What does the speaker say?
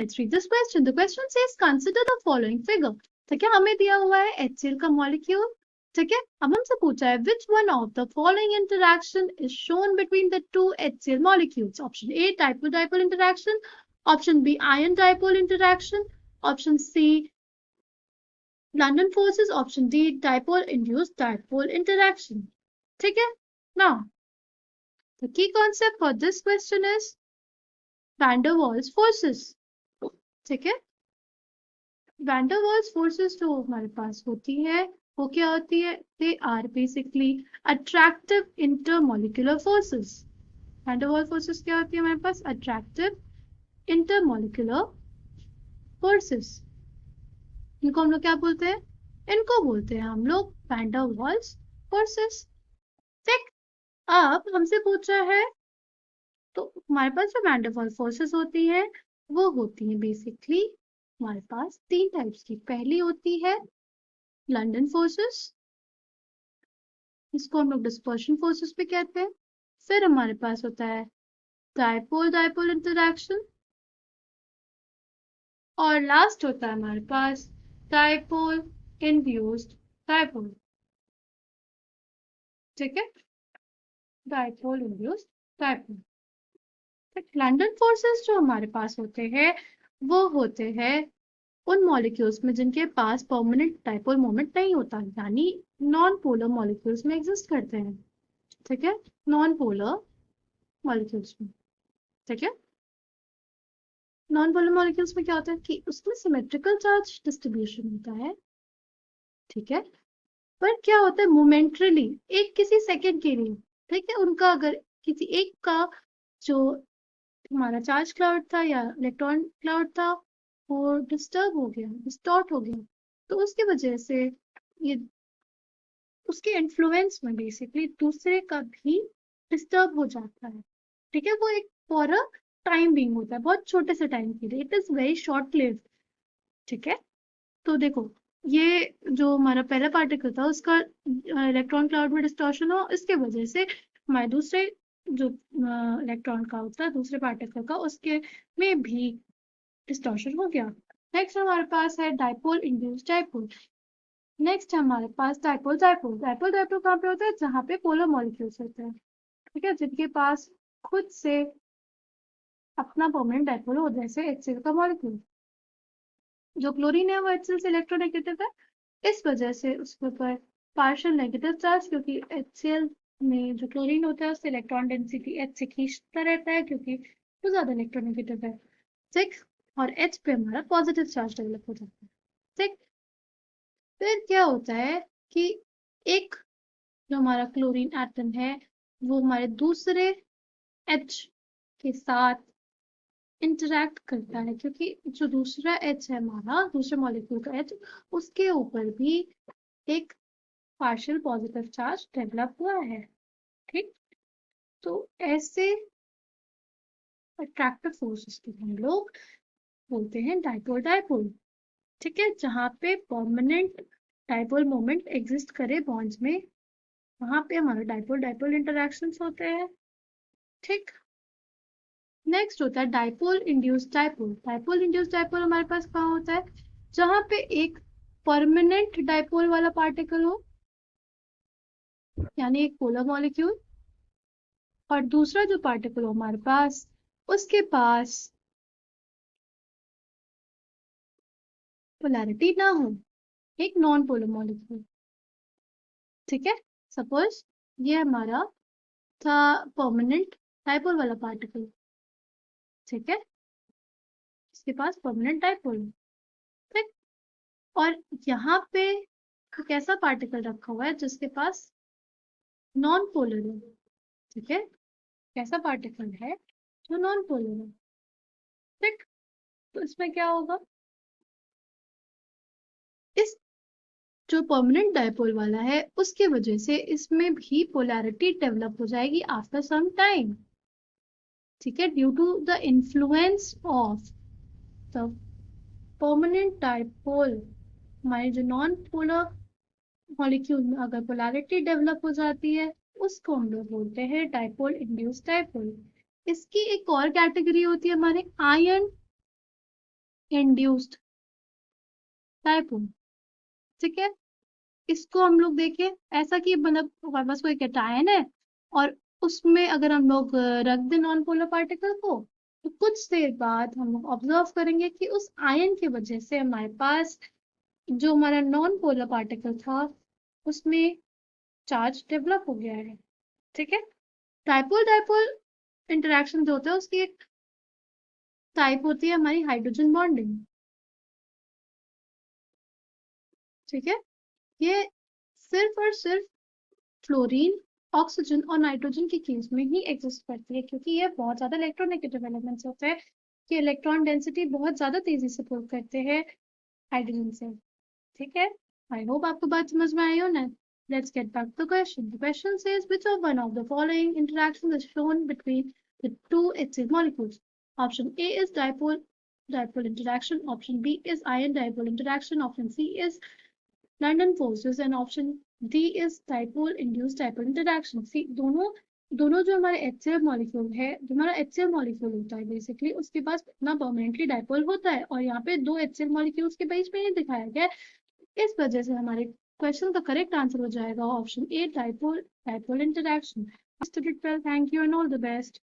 let's read this question. The question says consider the following figure. ठीक है, हमें दिया हुआ है HCl का molecule. ठीक है, अब हमसे पूछा है which one of the following interaction is shown between the two HCl molecules. Option A dipole-dipole interaction, option B ion dipole interaction, option C London forces, option D dipole induced dipole interaction. ठीक है, now the key concept for this question is van der Waals forces. ठीक है, van der Waals forces जो हमारे पास होती है वो क्या होती है? they are basically attractive intermolecular forces. van der Waals forces क्या होती है हमारे पास? attractive intermolecular forces. इनको हम लोग क्या बोलते हैं? इनको बोलते हैं हम लोग van der Waals forces. ठीक, अब हमसे पूछा है तो हमारे पास जो van der Waals forces होती है वो होती है बेसिकली हमारे पास तीन टाइप्स की. पहली होती है लंदन फोर्सेस, इसको हम लोग डिस्पर्शन फोर्सेस भी कहते हैं. फिर हमारे पास होता है डायपोल डायपोल इंटरैक्शन, और लास्ट होता है हमारे पास डायपोल इंड्यूस्ड डायपोल. ठीक है, dipole induced dipole. London forces जो हमारे पास होते हैं वो होते हैं उन मॉलिक्यूल्स में जिनके पास परमानेंट डायपोल मोमेंट नहीं होता, यानी नॉन पोलर मॉलिक्यूल्स में एग्जिस्ट करते हैं. ठीक है, नॉन पोलर मॉलिक्यूल्स में. ठीक है, नॉन पोलर मॉलिक्यूल्स में क्या होता है कि उसमें सिमेट्रिकल चार्ज डिस्ट्रीब्यूशन होता है. ठीक है, पर क्या होता है मोमेंटरली एक किसी सेकेंड के लिए. ठीक है, उनका अगर किसी एक का जो हमारा चार्ज क्लाउड था या इलेक्ट्रॉन क्लाउड था वो डिस्टर्ब हो गया, डिस्टॉर्ट हो गया, तो उसकी वजह से ये उसके इन्फ्लुएंस में बेसिकली दूसरे का भी डिस्टर्ब हो जाता है. ठीक है, वो एक फॉर अ टाइम बीइंग होता है, बहुत छोटे से टाइम के लिए. It is very short lived. ठीक है, तो देखो ये जो हमारा पहला पार्टिकल था उसका इलेक्ट्रॉन क्लाउड में डिस्टॉर्शन हो, इसके वजह से हमारे दूसरे जो इलेक्ट्रॉन का होता है दूसरे पार्टिकल का उसके में भी डिस्टॉर्शन हो गया. नेक्स्ट हमारे पास है डायपोल इंड्यूस्ड डायपोल. नेक्स्ट हमारे पास डायपोल डायपोल. डायपोल डायपोल कहाँ पे होता है? जहाँ पे पोलर मॉलिक्यूल्स होते हैं. ठीक है, जिनके पास खुद से अपना परमानेंट डायपोल हो, जैसे HCl का मॉलिक्यूल. जो क्लोरीन है वो HCl से इलेक्ट्रोनेगेटिव है, इस वजह से उसके ऊपर पार्शियल नेगेटिव चार्ज, क्योंकि HCl में जो क्लोरीन होता है उससे इलेक्ट्रॉन डेंसिटी H से खींचता रहता है क्योंकि वो ज्यादा इलेक्ट्रोनेगेटिव है. ठीक, और H पे हमारा पॉजिटिव चार्ज डेवलप हो जाता है. ठीक, फिर क्या होता है कि एक जो हमारा क्लोरीन एटम है वो हमारे दूसरे H के साथ इंटरैक्ट करता है, क्योंकि जो दूसरा H है हमारा दूसरे मॉलिक्यूल का H उसके ऊपर भी एक पार्शियल पॉजिटिव चार्ज डेवलप हुआ है. ठीक, तो ऐसे अट्रैक्टिव फोर्सेस को हम लोग बोलते हैं डायपोल डायपोल. ठीक है, जहाँ पे परमानेंट डायपोल मोमेंट एग्जिस्ट करे बॉन्ड्स में वहां पे हमारे डायपोल डायपोल इंटरैक्शंस होते हैं. ठीक, नेक्स्ट होता है dipole induced dipole. Dipole induced dipole हमारे पास कहाँ होता है? जहां पे एक परमानेंट डायपोल वाला पार्टिकल हो, यानी एक पोलर मॉलिक्यूल, और दूसरा जो पार्टिकल हो हमारे पास उसके पास पोलैरिटी ना हो, एक नॉन पोलर मॉलिक्यूल. ठीक है, सपोज ये हमारा था परमानेंट डायपोल वाला पार्टिकल. ठीक है, इसके पास परमानेंट डायपोल है. ठीक, और यहाँ पे एक ऐसा पार्टिकल रखा हुआ है जिसके पास नॉन पोलर है. ठीक है, कैसा पार्टिकल है जो नॉन पोलर है. ठीक, तो इसमें क्या होगा? इस जो परमानेंट डायपोल वाला है उसके वजह से इसमें भी पोलैरिटी डेवलप हो जाएगी आफ्टर सम टाइम. ठीक है, due to the influence of the permanent dipole. हमारे जो नॉन पोलर मॉलिक्यूल में अगर पोलैरिटी डेवलप हो जाती है उसको हम लोग बोलते हैं डायपोल इंड्यूस्ड डायपोल. इसकी एक और कैटेगरी होती है हमारे आयन इंड्यूस्ड डायपोल। ठीक है, इसको हम लोग देखें ऐसा कि मतलब हमारे पास कोई कैटायन है और उसमें अगर हम लोग रख दें नॉन पोलर पार्टिकल को, तो कुछ देर बाद हम लोग ऑब्जर्व करेंगे कि उस आयन की वजह से हमारे पास जो हमारा नॉन पोलर पार्टिकल था उसमें चार्ज डेवलप हो गया है। ठीक है, डायपोल डायपोल इंटरेक्शन जो होता है उसकी एक टाइप होती है हमारी हाइड्रोजन बॉन्डिंग। ठीक है, ये सिर्फ और सिर्फ फ्लोरीन, ऑक्सीजन और नाइट्रोजन के केस में ही एग्जिस्ट करती है, क्योंकि ये बहुत ज्यादा इलेक्ट्रोनेगेटिव एलिमेंट्स होते हैं कि इलेक्ट्रॉन डेंसिटी बहुत ज्यादा तेजी से पुल करते हैं हाइड्रोजन से। ठीक है, आई होप आपको बात समझ में आई हो ना। Let's get back to the question. The question says which of one of the following interactions is shown between the two HCl molecules? Option A is dipole interaction. Option B is ion dipole interaction. Option C is London forces and option D is dipole induced dipole interaction. See, दोनों दोनों जो हमारे HCl molecule है, जो हमारा HCl molecule होता है basically उसके पास इतना परमानेंटली डाइपोल होता है और यहाँ पे दो HCl मॉलिक्यूल्स के बीच में ही दिखाया गया है। इस वजह से हमारे क्वेश्चन का करेक्ट आंसर हो जाएगा option a dipole dipole interaction. Thank you and all the best.